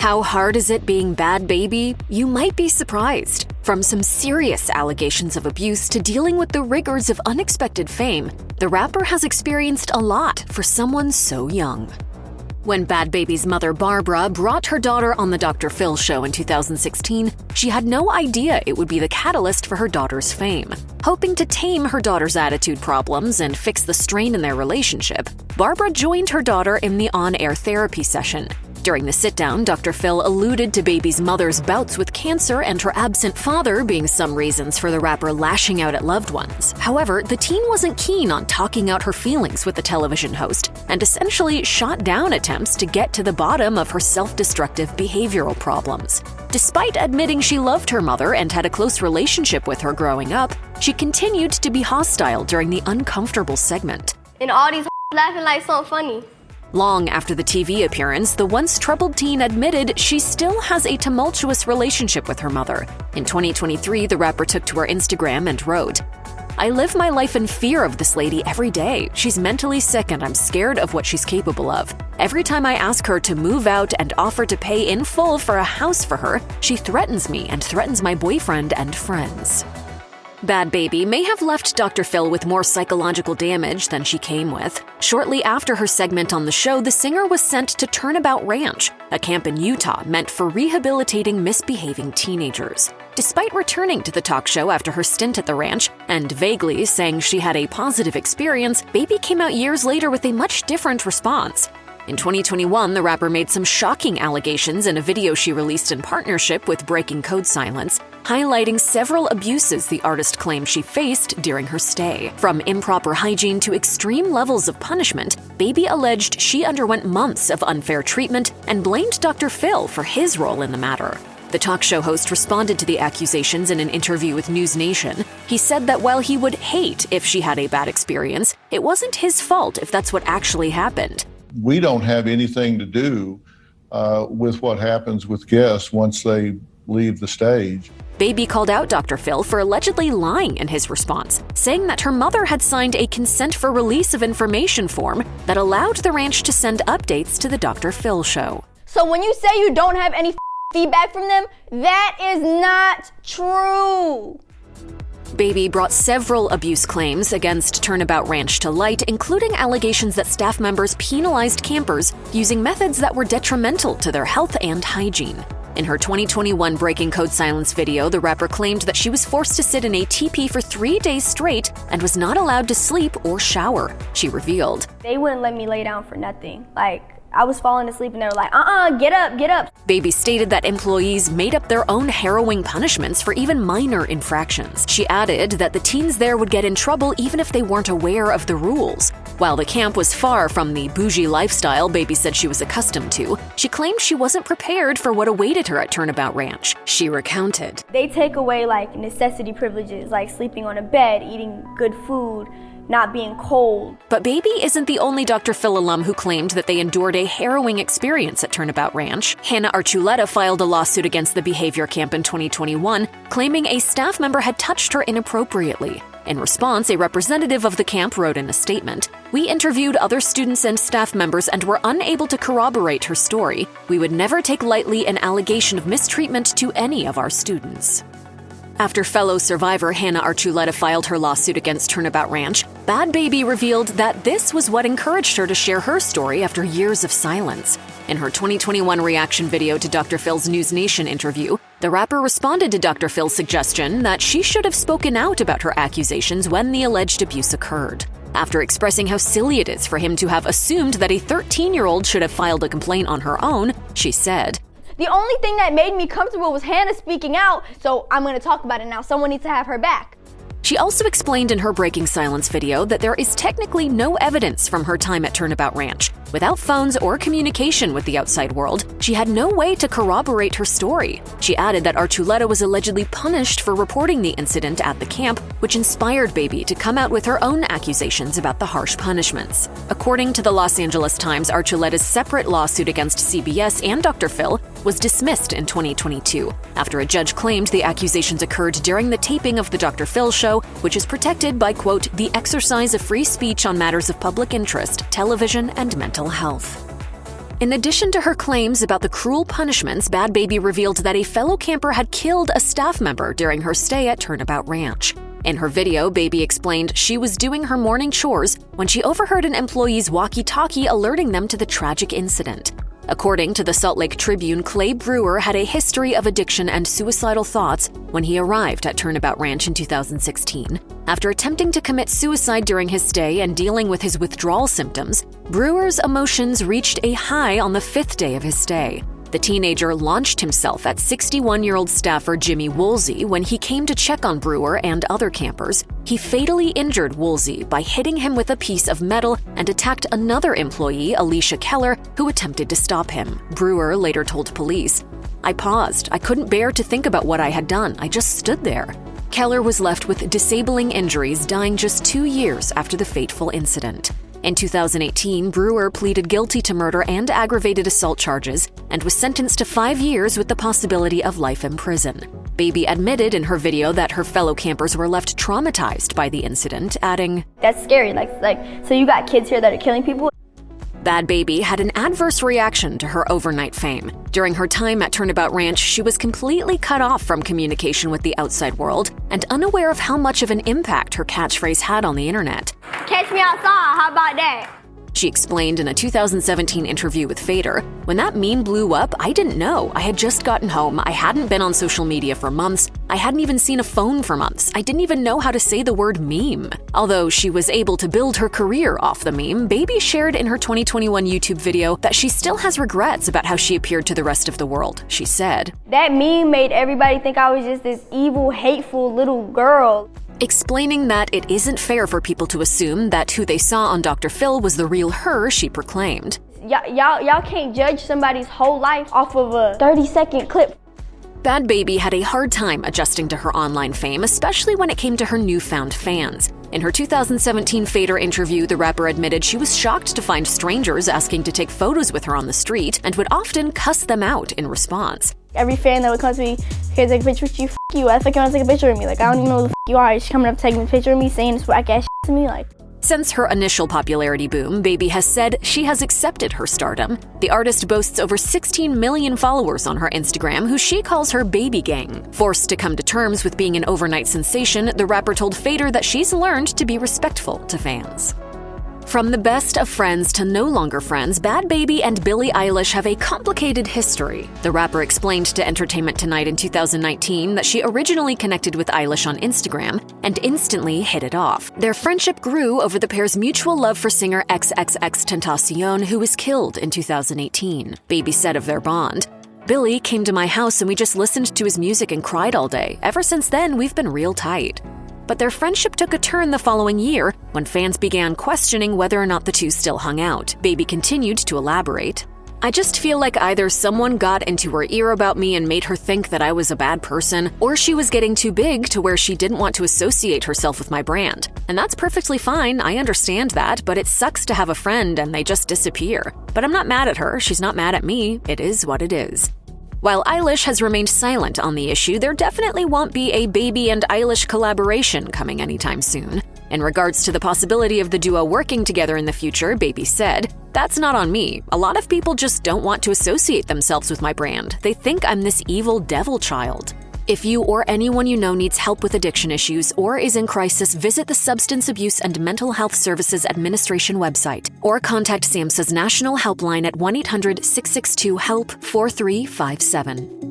How hard is it being Bhad Bhabie? You might be surprised. From some serious allegations of abuse to dealing with the rigors of unexpected fame, the rapper has experienced a lot for someone so young. When Bhad Bhabie's mother Barbara brought her daughter on the Dr. Phil show in 2016, she had no idea it would be the catalyst for her daughter's fame. Hoping to tame her daughter's attitude problems and fix the strain in their relationship, Barbara joined her daughter in the on-air therapy session. During the sit-down, Dr. Phil alluded to Bhabie's mother's bouts with cancer and her absent father being some reasons for the rapper lashing out at loved ones. However, the teen wasn't keen on talking out her feelings with the television host and essentially shot down attempts to get to the bottom of her self-destructive behavioral problems. Despite admitting she loved her mother and had a close relationship with her growing up, she continued to be hostile during the uncomfortable segment. And all these laughing like something funny. Long after the TV appearance, the once troubled teen admitted she still has a tumultuous relationship with her mother. In 2023, the rapper took to her Instagram and wrote, "I live my life in fear of this lady every day. She's mentally sick and I'm scared of what she's capable of. Every time I ask her to move out and offer to pay in full for a house for her, she threatens me and threatens my boyfriend and friends." Bhad Bhabie may have left Dr. Phil with more psychological damage than she came with. Shortly after her segment on the show, the singer was sent to Turnabout Ranch, a camp in Utah meant for rehabilitating misbehaving teenagers. Despite returning to the talk show after her stint at the ranch and vaguely saying she had a positive experience, Bhabie came out years later with a much different response. In 2021, the rapper made some shocking allegations in a video she released in partnership with Breaking Code Silence, highlighting several abuses the artist claimed she faced during her stay. From improper hygiene to extreme levels of punishment, Bhabie alleged she underwent months of unfair treatment and blamed Dr. Phil for his role in the matter. The talk show host responded to the accusations in an interview with News Nation. He said that while he would hate if she had a bad experience, it wasn't his fault if that's what actually happened. We don't have anything to do with what happens with guests once they leave the stage. Bhabie called out Dr. Phil for allegedly lying in his response, saying that her mother had signed a consent for release of information form that allowed the ranch to send updates to the Dr. Phil show. So when you say you don't have any feedback from them, that is not true. Bhabie brought several abuse claims against Turnabout Ranch to light, including allegations that staff members penalized campers using methods that were detrimental to their health and hygiene. In her 2021 Breaking Code Silence video, the rapper claimed that she was forced to sit in a teepee for 3 days straight and was not allowed to sleep or shower. She revealed, "They wouldn't let me lay down for nothing. I was falling asleep and they were like, get up, get up." Bhabie stated that employees made up their own harrowing punishments for even minor infractions. She added that the teens there would get in trouble even if they weren't aware of the rules. While the camp was far from the bougie lifestyle Bhabie said she was accustomed to, she claimed she wasn't prepared for what awaited her at Turnabout Ranch. She recounted, "They take away necessity privileges, like sleeping on a bed, eating good food, not being cold." But Bhabie isn't the only Dr. Phil alum who claimed that they endured a harrowing experience at Turnabout Ranch. Hannah Archuleta filed a lawsuit against the behavior camp in 2021, claiming a staff member had touched her inappropriately. In response, a representative of the camp wrote in a statement, "We interviewed other students and staff members and were unable to corroborate her story. We would never take lightly an allegation of mistreatment to any of our students." After fellow survivor Hannah Archuleta filed her lawsuit against Turnabout Ranch, Bhad Bhabie revealed that this was what encouraged her to share her story after years of silence. In her 2021 reaction video to Dr. Phil's News Nation interview, the rapper responded to Dr. Phil's suggestion that she should have spoken out about her accusations when the alleged abuse occurred. After expressing how silly it is for him to have assumed that a 13-year-old should have filed a complaint on her own, she said, "The only thing that made me comfortable was Hannah speaking out, so I'm going to talk about it now. Someone needs to have her back." She also explained in her Breaking Silence video that there is technically no evidence from her time at Turnabout Ranch. Without phones or communication with the outside world, she had no way to corroborate her story. She added that Archuleta was allegedly punished for reporting the incident at the camp, which inspired Bhabie to come out with her own accusations about the harsh punishments. According to the Los Angeles Times, Archuleta's separate lawsuit against CBS and Dr. Phil was dismissed in 2022 after a judge claimed the accusations occurred during the taping of the Dr. Phil show, which is protected by, quote, "the exercise of free speech on matters of public interest, television, and mental health." In addition to her claims about the cruel punishments, Bhad Bhabie revealed that a fellow camper had killed a staff member during her stay at Turnabout Ranch. In her video, Bhabie explained she was doing her morning chores when she overheard an employee's walkie-talkie alerting them to the tragic incident. According to the Salt Lake Tribune, Clay Brewer had a history of addiction and suicidal thoughts when he arrived at Turnabout Ranch in 2016. After attempting to commit suicide during his stay and dealing with his withdrawal symptoms, Brewer's emotions reached a high on the 5th day of his stay. The teenager launched himself at 61-year-old staffer Jimmy Woolsey when he came to check on Brewer and other campers. He fatally injured Woolsey by hitting him with a piece of metal and attacked another employee, Alicia Keller, who attempted to stop him. Brewer later told police, "I paused. I couldn't bear to think about what I had done. I just stood there." Keller was left with disabling injuries, dying just 2 years after the fateful incident. In 2018, Brewer pleaded guilty to murder and aggravated assault charges and was sentenced to 5 years with the possibility of life in prison. Bhabie admitted in her video that her fellow campers were left traumatized by the incident, adding, That's scary. So you got kids here that are killing people? Bhad Bhabie had an adverse reaction to her overnight fame. During her time at Turnabout Ranch, she was completely cut off from communication with the outside world and unaware of how much of an impact her catchphrase had on the internet. Catch me outside, how about that? She explained in a 2017 interview with Fader, "When that meme blew up, I didn't know. I had just gotten home. I hadn't been on social media for months. I hadn't even seen a phone for months. I didn't even know how to say the word meme." Although she was able to build her career off the meme, Bhabie shared in her 2021 YouTube video that she still has regrets about how she appeared to the rest of the world. She said, That meme made everybody think I was just this evil, hateful little girl. Explaining that it isn't fair for people to assume that who they saw on Dr. Phil was the real her, she proclaimed. Y'all can't judge somebody's whole life off of a 30-second clip. Bhad Bhabie had a hard time adjusting to her online fame, especially when it came to her newfound fans. In her 2017 Fader interview, the rapper admitted she was shocked to find strangers asking to take photos with her on the street and would often cuss them out in response. Every fan that would come to me, "Can I take a picture with you? F you. I think you want to take a picture with me. I don't even know who the f you are. You're just coming up taking a picture of me saying this whack ass to me." Since her initial popularity boom, Bhabie has said she has accepted her stardom. The artist boasts over 16 million followers on her Instagram, who she calls her baby gang. Forced to come to terms with being an overnight sensation, the rapper told Fader that she's learned to be respectful to fans. From the best of friends to no longer friends, Bhad Bhabie and Billie Eilish have a complicated history. The rapper explained to Entertainment Tonight in 2019 that she originally connected with Eilish on Instagram and instantly hit it off. Their friendship grew over the pair's mutual love for singer XXXTentacion, who was killed in 2018. Bhabie said of their bond, "Billy came to my house and we just listened to his music and cried all day. Ever since then, we've been real tight." But their friendship took a turn the following year when fans began questioning whether or not the two still hung out. Bhabie continued to elaborate. "I just feel like either someone got into her ear about me and made her think that I was a bad person, or she was getting too big to where she didn't want to associate herself with my brand. And that's perfectly fine, I understand that, but it sucks to have a friend and they just disappear. But I'm not mad at her, she's not mad at me, it is what it is." While Eilish has remained silent on the issue, there definitely won't be a Bhabie and Eilish collaboration coming anytime soon. In regards to the possibility of the duo working together in the future, Bhabie said, "That's not on me. A lot of people just don't want to associate themselves with my brand. They think I'm this evil devil child." If you or anyone you know needs help with addiction issues or is in crisis, visit the Substance Abuse and Mental Health Services Administration website or contact SAMHSA's national helpline at 1-800-662-HELP-4357.